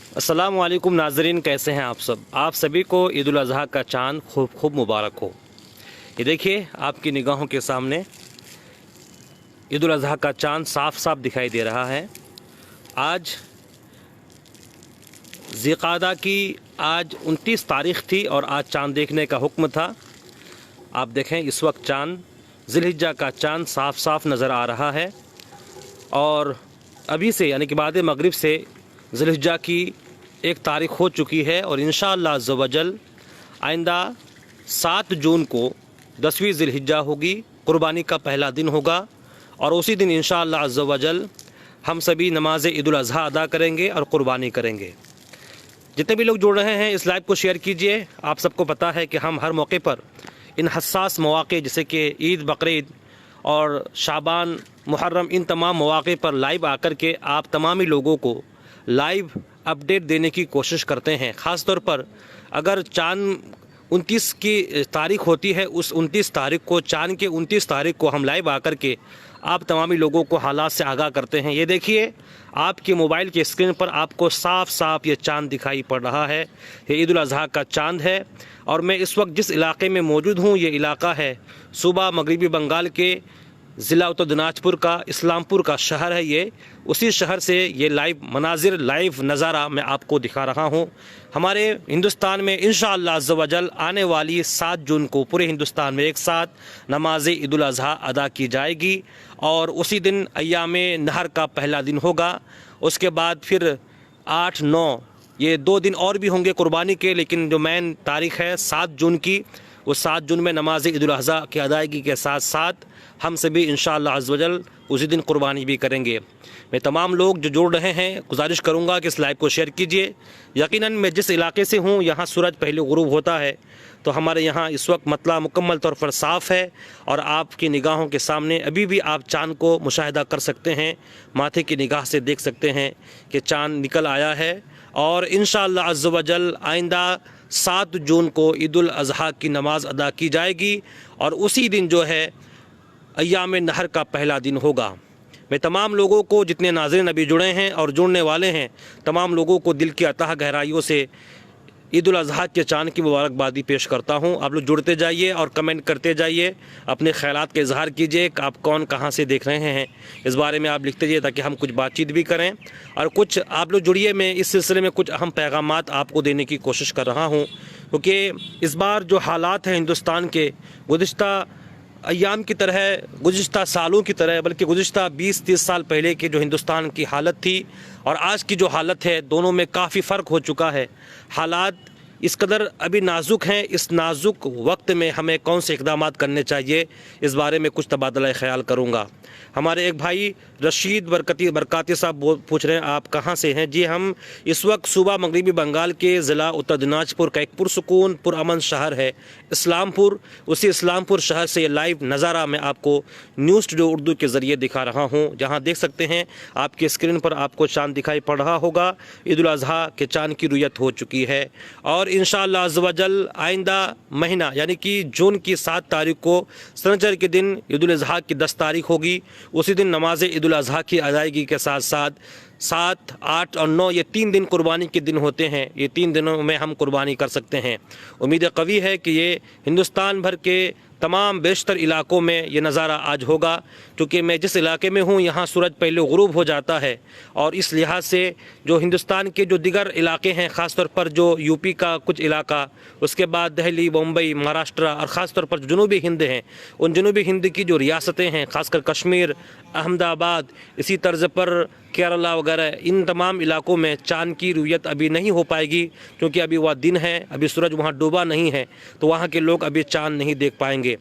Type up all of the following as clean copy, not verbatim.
अस्सलाम वालेकुम नाज़रीन, कैसे हैं आप सब। आप सभी को ईद उल अज़हा का चाँद खूब खूब मुबारक हो। ये देखिए आपकी निगाहों के सामने ईद उल अज़हा का चाँद साफ साफ दिखाई दे रहा है। आज ज़िक़ादा की आज 29 तारीख़ थी और आज चाँद देखने का हुक्म था। आप देखें इस वक्त चाँद ज़िलहिज्जा का चाँद साफ साफ नज़र आ रहा है और अभी से यानी कि बाद मगरिब से ज़िलहिज्जा की 1 तारीख़ हो चुकी है और इंशाअल्लाह अज़्ज़ व जल आइंदा 7 जून को 10वीं ज़िलहिज्जा होगी, कुर्बानी का पहला दिन होगा और उसी दिन इंशाअल्लाह अज़्ज़ व जल हम सभी नमाज ईद उल अज़हा अदा करेंगे और कुर्बानी करेंगे। जितने भी लोग जुड़ रहे हैं इस लाइव को शेयर कीजिए। आप सबको पता है कि हम हर मौके पर इन हसास मौक़े जैसे कि ईद, बकरीद और शाबान, मुहर्रम, इन तमाम मौक़े पर लाइव आकर के आप तमामी लोगों को लाइव अपडेट देने की कोशिश करते हैं। ख़ास तौर पर अगर चाँद 29 की तारीख़ होती है, उस 29 तारीख़ को, चाँद के 29 तारीख़ को हम लाइव आकर के आप तमामी लोगों को हालात से आगाह करते हैं। ये देखिए आपके मोबाइल के स्क्रीन पर आपको साफ साफ ये चाँद दिखाई पड़ रहा है। ये ईद उल अज़हा का चाँद है और मैं इस वक्त जिस इलाके में मौजूद हूँ ये इलाका है सूबा मगरबी बंगाल के ज़िला उत्तर दिनाजपुर का इस्लामपुर का शहर है। ये उसी शहर से ये लाइव मनाजिर, लाइव नज़ारा मैं आपको दिखा रहा हूँ। हमारे हिंदुस्तान में इंशाअल्लाह अज़्ज़ व जल आने वाली 7 जून को पूरे हिंदुस्तान में एक साथ नमाज ईद उल अज़हा अदा की जाएगी और उसी दिन अय्यामे नहर का पहला दिन होगा। उसके बाद फिर 8, 9 ये 2 दिन और भी होंगे कुर्बानी के, लेकिन जो मेन तारीख़ है 7 जून की, उस 7 जून में नमाज ईद उल अज़हा की अदायगी के साथ साथ हम सभी इंशाअल्लाह अज़्ज़ व जल उसी दिन कुर्बानी भी करेंगे। मैं तमाम लोग जो जुड़ रहे हैं गुजारिश करूंगा कि इस लाइव को शेयर कीजिए। यकीनन मैं जिस इलाके से हूं यहाँ सूरज पहले गुरूब होता है तो हमारे यहाँ इस वक्त मतला मुकम्मल तौर पर साफ़ है और आपकी निगाहों के सामने अभी भी आप चाँद को मुशाहिदा कर सकते हैं। माथे की निगाह से देख सकते हैं कि चाँद निकल आया है और इंशाअल्लाह अज़्ज़ व जल आइंदा 7 जून को ईद उल अज़हा की नमाज़ अदा की जाएगी और उसी दिन जो है अय्यामे नहर का पहला दिन होगा। मैं तमाम लोगों को, जितने नाज़रीन अभी जुड़े हैं और जुड़ने वाले हैं, तमाम लोगों को दिल की अतः गहराइयों से ईद उल अज़हा के चाँद की मुबारकबादी पेश करता हूँ। आप लोग जुड़ते जाइए और कमेंट करते जाइए, अपने ख़यालात का इजहार कीजिए कि आप कौन कहाँ से देख रहे हैं, इस बारे में आप लिखते जाइए ताकि हम कुछ बातचीत भी करें और कुछ आप लोग जुड़िए। मैं इस सिलसिले में कुछ अहम पैगामात आपको देने की कोशिश कर रहा हूँ क्योंकि इस बार जो हालात हैं हिंदुस्तान के, गुज़िश्ता अय्याम की तरह, गुज़िश्ता सालों की तरह, बल्कि गुज़िश्ता 20-30 साल पहले की जो हिंदुस्तान की हालत थी और आज की जो हालत है, दोनों में काफ़ी फ़र्क हो चुका है। हालात इस कदर अभी नाजुक हैं। इस नाजुक वक्त में हमें कौन से इक़दामात करने चाहिए, इस बारे में कुछ तबादला ख़याल करूँगा। हमारे एक भाई रशीद बरकाती साहब पूछ रहे हैं आप कहाँ से हैं। जी, हम इस वक्त सूबा मगरबी बंगाल के ज़िला उत्तर दिनाजपुर का एक पुरसुकून पुरअमन शहर है इस्लामपुर, उसी इस्लामपुर शहर से ये लाइव नज़ारा मैं आपको न्यूज़ टुडे उर्दू के ज़रिए दिखा रहा हूँ। जहाँ देख सकते हैं आपकी स्क्रीन पर आपको चाँद दिखाई पड़ रहा होगा। ईद उल अज़हा के चाँद की रुयत हो चुकी है और इंशाअल्लाह अज़्ज़ व जल आइंदा महीना यानी कि जून की 7 तारीख़ को शनिचर के दिन ईद उल अज़हा की 10 तारीख़ होगी। उसी दिन नमाज ईद उल अज़हा की अदायगी के साथ साथ 7, 8 और 9 ये 3 दिन कुर्बानी के दिन होते हैं। ये 3 दिनों में हम कुर्बानी कर सकते हैं। उम्मीद कवी है कि ये हिंदुस्तान भर के तमाम बेशतर इलाकों में ये नज़ारा आज होगा क्योंकि मैं जिस इलाके में हूँ यहाँ सूरज पहले गुरूब हो जाता है और इस लिहाज से जो हिंदुस्तान के जो दिगर इलाके हैं, ख़ास तौर पर जो यूपी का कुछ इलाका, उसके बाद दिल्ली, बम्बई, महाराष्ट्र और ख़ास तौर पर जनूबी हिंद हैं, उन जनूबी हिंद की जो रियासतें हैं, ख़ासकर कश्मीर, अहमदाबाद, इसी तर्ज़ पर केरला वगैरह, इन तमाम इलाकों में चाँद की रुयत अभी नहीं हो पाएगी क्योंकि अभी वह दिन है, अभी सूरज वहाँ डूबा नहीं है, तो वहाँ के लोग अभी चाँद नहीं देख पाएंगे।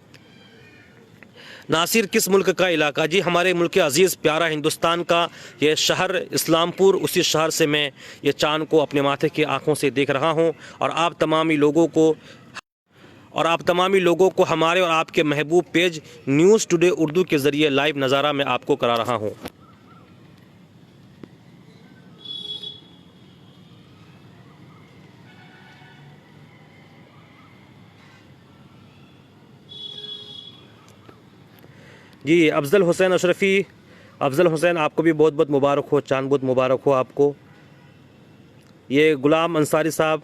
नासिर किस मुल्क का इलाका? जी, हमारे मुल्क अज़ीज़ प्यारा हिंदुस्तान का ये शहर इस्लामपुर, उसी शहर से मैं ये चाँद को अपने माथे की आँखों से देख रहा हूँ और आप तमामी लोगों को हमारे और आपके महबूब पेज न्यूज़ टुडे उर्दू के ज़रिए लाइव नज़ारा मैं आपको करा रहा हूँ। जी, अफज़ल हुसैन अशरफ़ी, अफज़ल हुसैन आपको भी बहुत बहुत मुबारक हो, चाँद बहुत मुबारक हो आपको। ये गुलाम अंसारी साहब,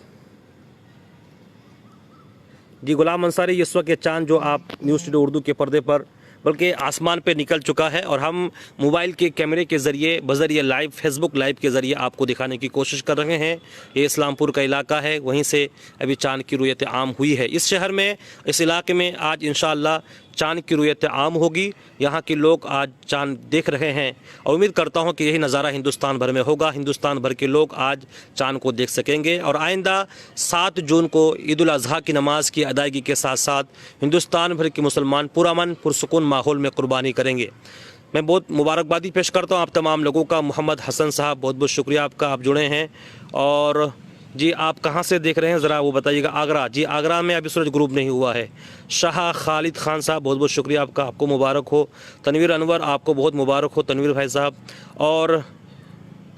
जी गुलाम अंसारी, इस वक्त ये चांद जो आप न्यूज़ स्टूडियो उर्दू के पर्दे पर बल्कि आसमान पे निकल चुका है और हम मोबाइल के कैमरे के ज़रिए बज़रिए लाइव फेसबुक लाइव के ज़रिए आपको दिखाने की कोशिश कर रहे हैं। ये इस्लामपुर का इलाका है, वहीं से अभी चांद की रुयत आम हुई है। इस शहर में, इस इलाके में आज इंशाअल्लाह चांद की रुयत आम होगी। यहाँ के लोग आज चांद देख रहे हैं और उम्मीद करता हूँ कि यही नज़ारा हिंदुस्तान भर में होगा। हिंदुस्तान भर के लोग आज चांद को देख सकेंगे और आइंदा 7 जून को ईद उल अज़हा की नमाज की अदायगी के साथ साथ हिंदुस्तान भर के मुसलमान पुरअमन पुरसुकून माहौल में कुर्बानी करेंगे। मैं बहुत मुबारकबादी पेश करता हूँ आप तमाम लोगों का। मोहम्मद हसन साहब, बहुत बहुत शुक्रिया आपका, आप जुड़े हैं। और जी आप कहाँ से देख रहे हैं ज़रा वो बताइएगा। आगरा, जी आगरा में अभी सूरज ग्रुप नहीं हुआ है। शाह खालिद खान साहब, बहुत बहुत शुक्रिया आपका, आपको मुबारक हो। तनवीर अनवर, आपको बहुत मुबारक हो तनवीर भाई साहब। और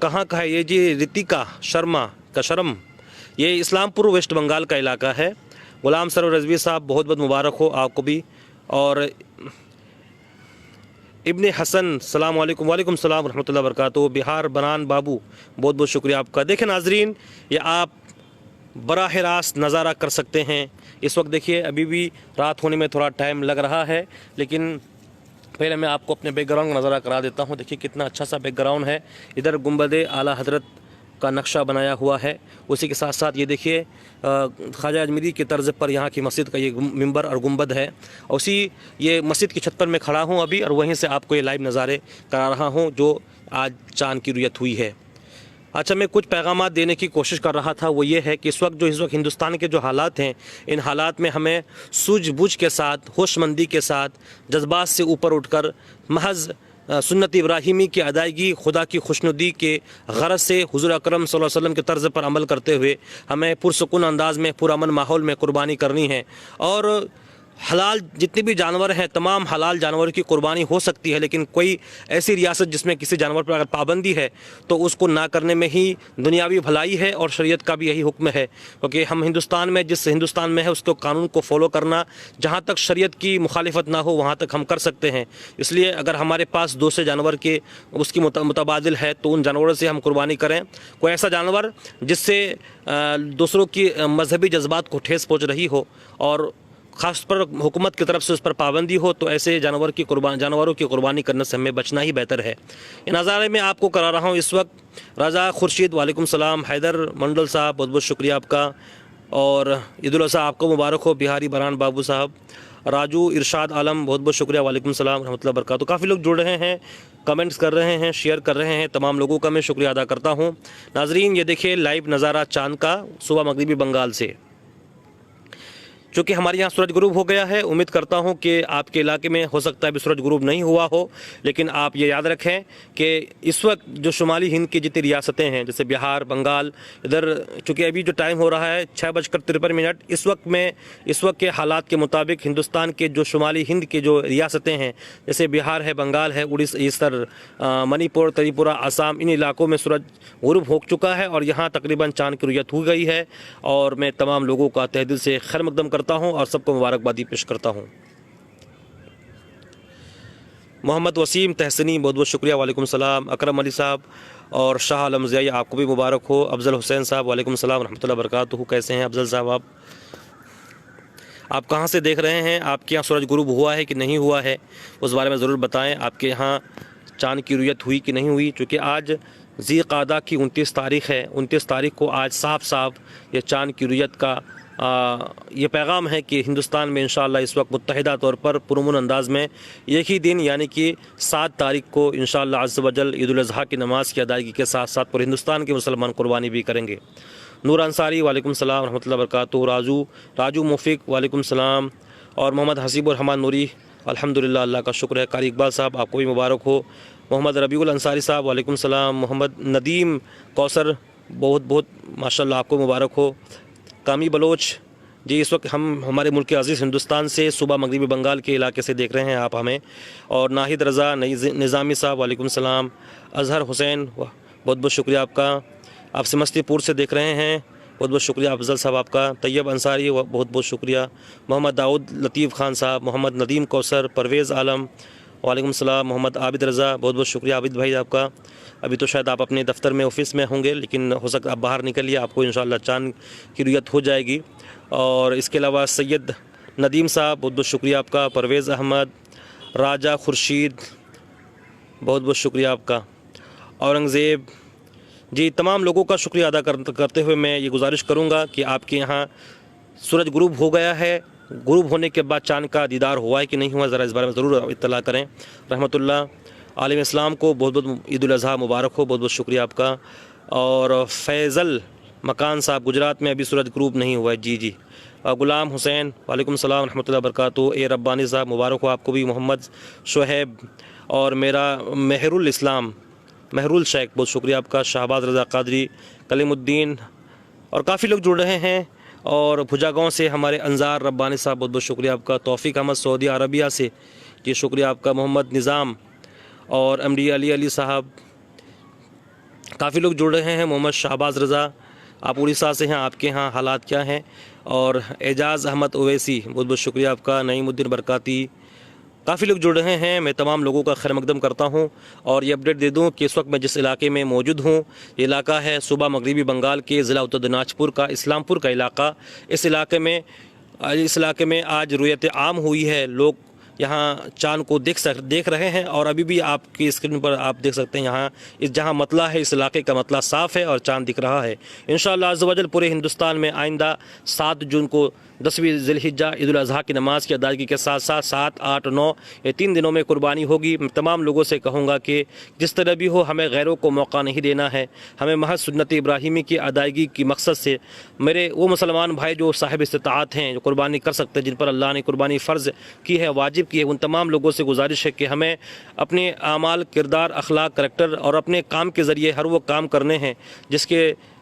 कहाँ का है ये जी, रितिका शर्मा का शर्म, ये इस्लामपुर वेस्ट बंगाल का इलाका है। गुलाम सर रजवी साहब, बहुत बहुत मुबारक हो आपको भी। और इब्ने हसन, सलाम वालेकुम, वालेकुम सलाम रहमतुल्लाहि व बरकातहू। बिहार बनान बाबू, बहुत बहुत शुक्रिया आपका। देखें नाजरीन, ये आप बराह रास्त नज़ारा कर सकते हैं। इस वक्त देखिए अभी भी रात होने में थोड़ा टाइम लग रहा है, लेकिन पहले मैं आपको अपने बैकग्राउंड का नज़ारा करा देता हूँ। देखिए कितना अच्छा सा बैकग्राउंड है। इधर गुंबद आला हज़रत का नक्शा बनाया हुआ है। उसी के साथ साथ ये देखिए ख्वाजा अजमेरी के तर्ज पर यहाँ की मस्जिद का ये मिंबर और गुंबद है। और उसी ये मस्जिद की छत पर मैं खड़ा हूँ अभी, और वहीं से आपको ये लाइव नज़ारे करा रहा हूँ जो आज चांद की रुयत हुई है। अच्छा, मैं कुछ पैगामात देने की कोशिश कर रहा था, वो ये है कि इस वक्त हिंदुस्तान के जो हालात हैं, इन हालात में हमें सूझबूझ के साथ, होशमंदी के साथ, जज्बात से ऊपर उठकर महज सुन्नत इब्राहिमी की अदायगी, खुदा की खुशनुदी के गरज से हुज़ूर अकरम सल्लल्लाहु अलैहि वसल्लम के तर्ज पर अमल करते हुए हमें पुरसुकून अंदाज में, पुरअमन माहौल में कुर्बानी करनी है। और हलाल जितने भी जानवर हैं, तमाम हलाल जानवरों की कुर्बानी हो सकती है, लेकिन कोई ऐसी रियासत जिसमें किसी जानवर पर अगर पाबंदी है तो उसको ना करने में ही दुनियावी भलाई है और शरीयत का भी यही हुक्म है। क्योंकि हम हिंदुस्तान में, जिस हिंदुस्तान में है, उसको कानून को फॉलो करना, जहाँ तक शरीयत की मुखालिफत ना हो वहाँ तक हम कर सकते हैं। इसलिए अगर हमारे पास दूसरे जानवर के उसकी मुतबादिल है तो उन जानवरों से हम कुर्बानी करें। कोई ऐसा जानवर जिससे दूसरों की मजहबी जज्बात को ठेस पहुँच रही हो और ख़ास पर हुकूमत की तरफ से उस पर पाबंदी हो, तो ऐसे जानवरों की कुर्बानी करने से हमें बचना ही बेहतर है। इन नज़ारे में आपको करा रहा हूँ इस वक्त रज़ा खुर्शीद, वालेकुम सलाम। हैदर मंडल साहब, बहुत बहुत शुक्रिया आपका। और ईद उल अज़हा आपको मुबारक हो। बिहारी बरान बाबू साहब। राजू इरशाद आलम, बहुत बहुत शुक्रिया, वालेकुम सलाम रहमतुल्लाहि व बरकातहू। काफ़ी लोग जुड़ रहे हैं, कमेंट्स कर रहे हैं, शेयर कर रहे हैं, तमाम लोगों का मैं शुक्रिया अदा करता हूँ। नाजरीन, ये देखिए लाइव नज़ारा चाँद का सुबह मगरिबी बंगाल से। चूँकि हमारे यहाँ सूरज गुरूब हो गया है, उम्मीद करता हूँ कि आपके इलाके में हो सकता है अभी सूरज गुरूब नहीं हुआ हो, लेकिन आप ये याद रखें कि इस वक्त जो शुमाली हिंद की जितनी रियासतें हैं, जैसे बिहार, बंगाल, इधर चूँकि अभी जो टाइम हो रहा है 6:53, इस वक्त के हालात के मुताबिक हिंदुस्तान के जो शुमाली हिंद की जो रियासतें हैं, जैसे बिहार है, बंगाल है, उड़ीसा, मणिपुर, त्रिपुरा, आसाम, इन इलाकों में सूरज गुरूब हो चुका है और यहाँ तकरीबन चाँद की रुयत हो गई है। और मैं तमाम लोगों का तहे दिल से खैर मकदम करता हूं और सबको मुबारकबादी पेश करता हूं। मोहम्मद वसीम तहसनी, बहुत बहुत शुक्रिया, वालेकुम सलाम। अकरम अली साहब और शाह आलम ज़ियाई, आपको भी मुबारक हो। अफजल हुसैन साहब, वालेकुम सलाम रहमतुल्लाहि व बरकातहू। कैसे हैं अफजल साहब? आप कहाँ से देख रहे हैं? आपके यहाँ सूरज गुरूब हुआ है कि नहीं हुआ है, उस बारे में ज़रूर बताएं। आपके यहाँ चाँद की रुयत हुई कि नहीं हुई? चूँकि आज ज़ी क़ादा की 29 तारीख़ है। 29 तारीख़ को आज साफ साफ ये चाँद की रुयत का ये पैगाम है कि हिंदुस्तान में इंशाअल्लाह इस वक्त मुत्तहिदा तौर पर पुरअमन अंदाज में एक ही दिन यानी कि 7 तारीख़ को इंशाअल्लाह अज़्ज़ व जल ईद उल अज़हा की नमाज की अदायगी के साथ साथ पूरे हिंदुस्तान के मुसलमान कुर्बानी भी करेंगे। नूर अंसारी, वालेकुम सलाम रहमतुल्लाहि व बरकातहू। राजू मुफ़िक, वालेकुम सलाम। और मोहम्मद हसीबुर रहमान नूरी, अल्हम्दुलिल्लाह, अल्लाह का शुक्र है। कारी इकबाल साहब, आपको भी मुबारक हो। मोहम्मद रबीउल अंसारी साहब, वालेकुम सलाम। मोहम्मद नदीम कौसर, बहुत बहुत माशाअल्लाह, आपको मुबारक हो। कामी बलोच जी, इस वक्त हम हमारे मुल्क के अज़ीज़ हिंदुस्तान से सुबह मगरिबी बंगाल के इलाके से देख रहे हैं आप हमें। और नाहिद रज़ा निज़ामी साहब, वालेकुम सलाम। अज़हर हुसैन, बहुत बहुत शुक्रिया आपका। आप समस्तीपुर से देख रहे हैं, बहुत बहुत शुक्रिया अफजल साहब आपका। तैयब अंसारी, बहुत बहुत शुक्रिया। मोहम्मद दाऊद लतीफ़ खान साहब, मोहम्मद नदीम कौसर, परवेज़ आलम वालेकुम सलाम मोहम्मद आबिद रज़ा, बहुत बहुत शुक्रिया आबिद भाई आपका। अभी तो शायद आप अपने दफ्तर में ऑफिस में होंगे, लेकिन हो सकता आप बाहर निकलिए, आपको इंशाअल्लाह चाँद की रुयत हो जाएगी। और इसके अलावा सैयद नदीम साहब, बहुत बहुत शुक्रिया आपका। परवेज़ अहमद, राजा खुर्शीद, बहुत बहुत शुक्रिया आपका। औरंगज़ेब जी, तमाम लोगों का शुक्रिया अदा करते हुए मैं ये गुजारिश करूँगा कि आपके यहाँ सूरज गुरूब हो गया है, गुरूब होने के बाद चाँद का दीदार हुआ है कि नहीं हुआ, ज़रा इस बारे में ज़रूर इत्तला करें। रहमतुल्लाह आलम इस्लाम को बहुत बहुत ईद उल अज़हा मुबारक हो, बहुत बहुत शुक्रिया आपका। और फैज़ल मकान साहब, गुजरात में अभी सूरज गुरूब नहीं हुआ है। जी जी। गुलाम हुसैन, वालेकुम सलाम रहमतुल्लाह बरकातहू। ए रब्बानी साहब, मुबारक हो आपको भी। मोहम्मद शुहैब और मेरा मेहरुल इस्लाम, महरुल शेख, बहुत शुक्रिया आपका। शहबाज रज़ा कादरी, कलीमुद्दीन और काफ़ी लोग जुड़ रहे हैं। और भुजागांव से हमारे अंजार रब्बानी साहब, बहुत बहुत शुक्रिया आपका। तौफीक अहमद सऊदी अरबिया से, जी शुक्रिया आपका। मोहम्मद निज़ाम और MD अली साहब, काफ़ी लोग जुड़ रहे हैं। मोहम्मद शहबाज रज़ा, आप उड़ीसा से हैं, आपके यहाँ हालात क्या हैं। और एजाज़ अहमद ओवैसी, बहुत बहुत शुक्रिया आपका। नईमुद्दीन बरकाती, काफ़ी लोग जुड़ रहे हैं। मैं तमाम लोगों का खैर मकदम करता हूं। और ये अपडेट दे दूं कि इस वक्त मैं जिस इलाके में मौजूद हूं, ये इलाका है सूबा मगरबी बंगाल के ज़िला उत्तर दिनाजपुर का इस्लामपुर का इलाका। इस इलाके में आज रुयत आम हुई है। लोग यहाँ चाँद को देख रहे हैं। और अभी भी आपकी स्क्रीन पर आप देख सकते हैं, यहाँ जहाँ मतला है, इस इलाके का मतला साफ़ है और चाँद दिख रहा है। इंशाअल्लाह अज़्ज़ व जल पूरे हिंदुस्तान में आइंदा 7 जून को 10वीं ज़िलहिज्जा ईद उल अज़हा की नमाज की अदायगी के साथ साथ 7, 8, 9 ये 3 दिनों में कुर्बानी होगी। मैं तमाम लोगों से कहूँगा कि जिस तरह भी हो, हमें गैरों को मौका नहीं देना है। हमें महज सुन्नत इब्राहिमी की अदायगी की मकसद से मेरे वो मुसलमान भाई जो साहिब इस्तिताअत हैं, जो कुर्बानी कर सकते हैं, जिन पर अल्लाह ने कुर्बानी फ़र्ज़ की है, वाजिब की है, उन तमाम लोगों से गुजारिश है कि हमें अपने आमाल, किरदार, अखलाक, करैक्टर और अपने काम के ज़रिए हर वो काम करने हैं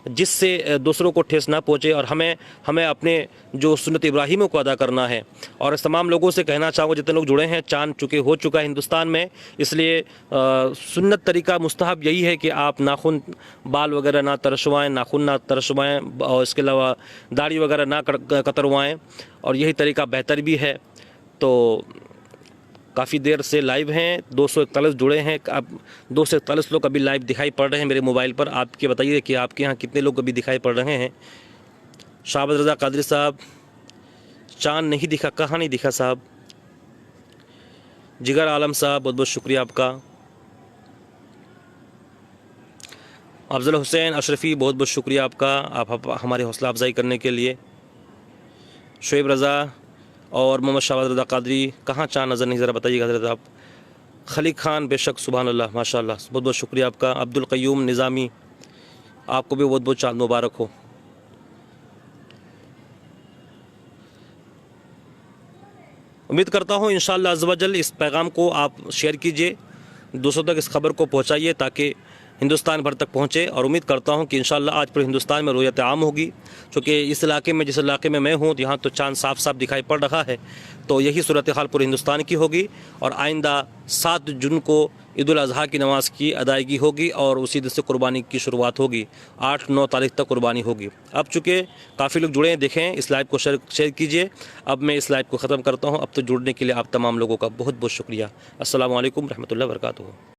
जिससे दूसरों को ठेस ना पहुँचे। और हमें अपने जो सुन्नत इब्राहिम को अदा करना है। और इस तमाम लोगों से कहना चाहूँगा, जितने लोग जुड़े हैं, चाँद हो चुका है हिंदुस्तान में, इसलिए सुन्नत तरीका मुस्तहब यही है कि आप नाखून, बाल वगैरह ना तरशवाएँ, नाखून ना तरशवाएँ, और इसके अलावा दाढ़ी वगैरह ना कतरवाएँ, और यही तरीका बेहतर भी है। तो काफ़ी देर से लाइव हैं, 241 जुड़े हैं। अब 241 लोग अभी लाइव दिखाई पड़ रहे हैं मेरे मोबाइल पर। आपके बताइए कि आपके यहाँ कितने लोग अभी दिखाई पड़ रहे हैं। शहबाज रज़ा कादरी साहब, चाँद नहीं दिखा, कहाँ नहीं दिखा साहब। जिगर आलम साहब, बहुत बहुत शुक्रिया आपका। अफजल हुसैन अशरफ़ी, बहुत बहुत शुक्रिया आपका, आप हमारी हौसला अफजाई करने के लिए। शुएब रज़ा और मोहम्मद शहबाज रज़ा कादरी, कहाँ चाँद नज़र नहीं, ज़रा बताइएगा हज़रत आप। खलीक खान, बेशक, सुभान अल्लाह, माशाअल्लाह, बहुत बहुत शुक्रिया आपका। अब्दुल क़य्यूम निज़ामी, आपको भी बहुत बहुत चाँद मुबारक हो। उम्मीद करता हूँ इंशाअल्लाह अज़्ज़ व जल इस पैगाम को आप शेयर कीजिए, दूसरों तक इस खबर को पहुँचाइए ताकि हिंदुस्तान भर तक पहुँचे। और उम्मीद करता हूँ कि इंशाअल्लाह आज पूरे हिंदुस्तान में रुयत आम होगी, क्योंकि इस इलाके में, जिस इलाके में मैं हूँ, यहाँ तो चाँद साफ साफ दिखाई पड़ रहा है। तो यही सूरत हाल पूरे हिंदुस्तान की होगी। और आइंदा 7 जून को ईद उल अज़हा की नमाज की अदायगी होगी और उसी दिन से कुर्बानी की शुरुआत होगी। 8-9 तारीख तक कुर्बानी होगी। अब चूँकि काफ़ी लोग जुड़े हैं, देखें, इस लाइव को शेयर कीजिए। अब मैं इस लाइव को ख़त्म करता हूँ। अब तो जुड़ने के लिए आप तमाम लोगों का बहुत बहुत शुक्रिया। अस्सलामु अलैकुम रहमतुल्लाहि व बरकातहू।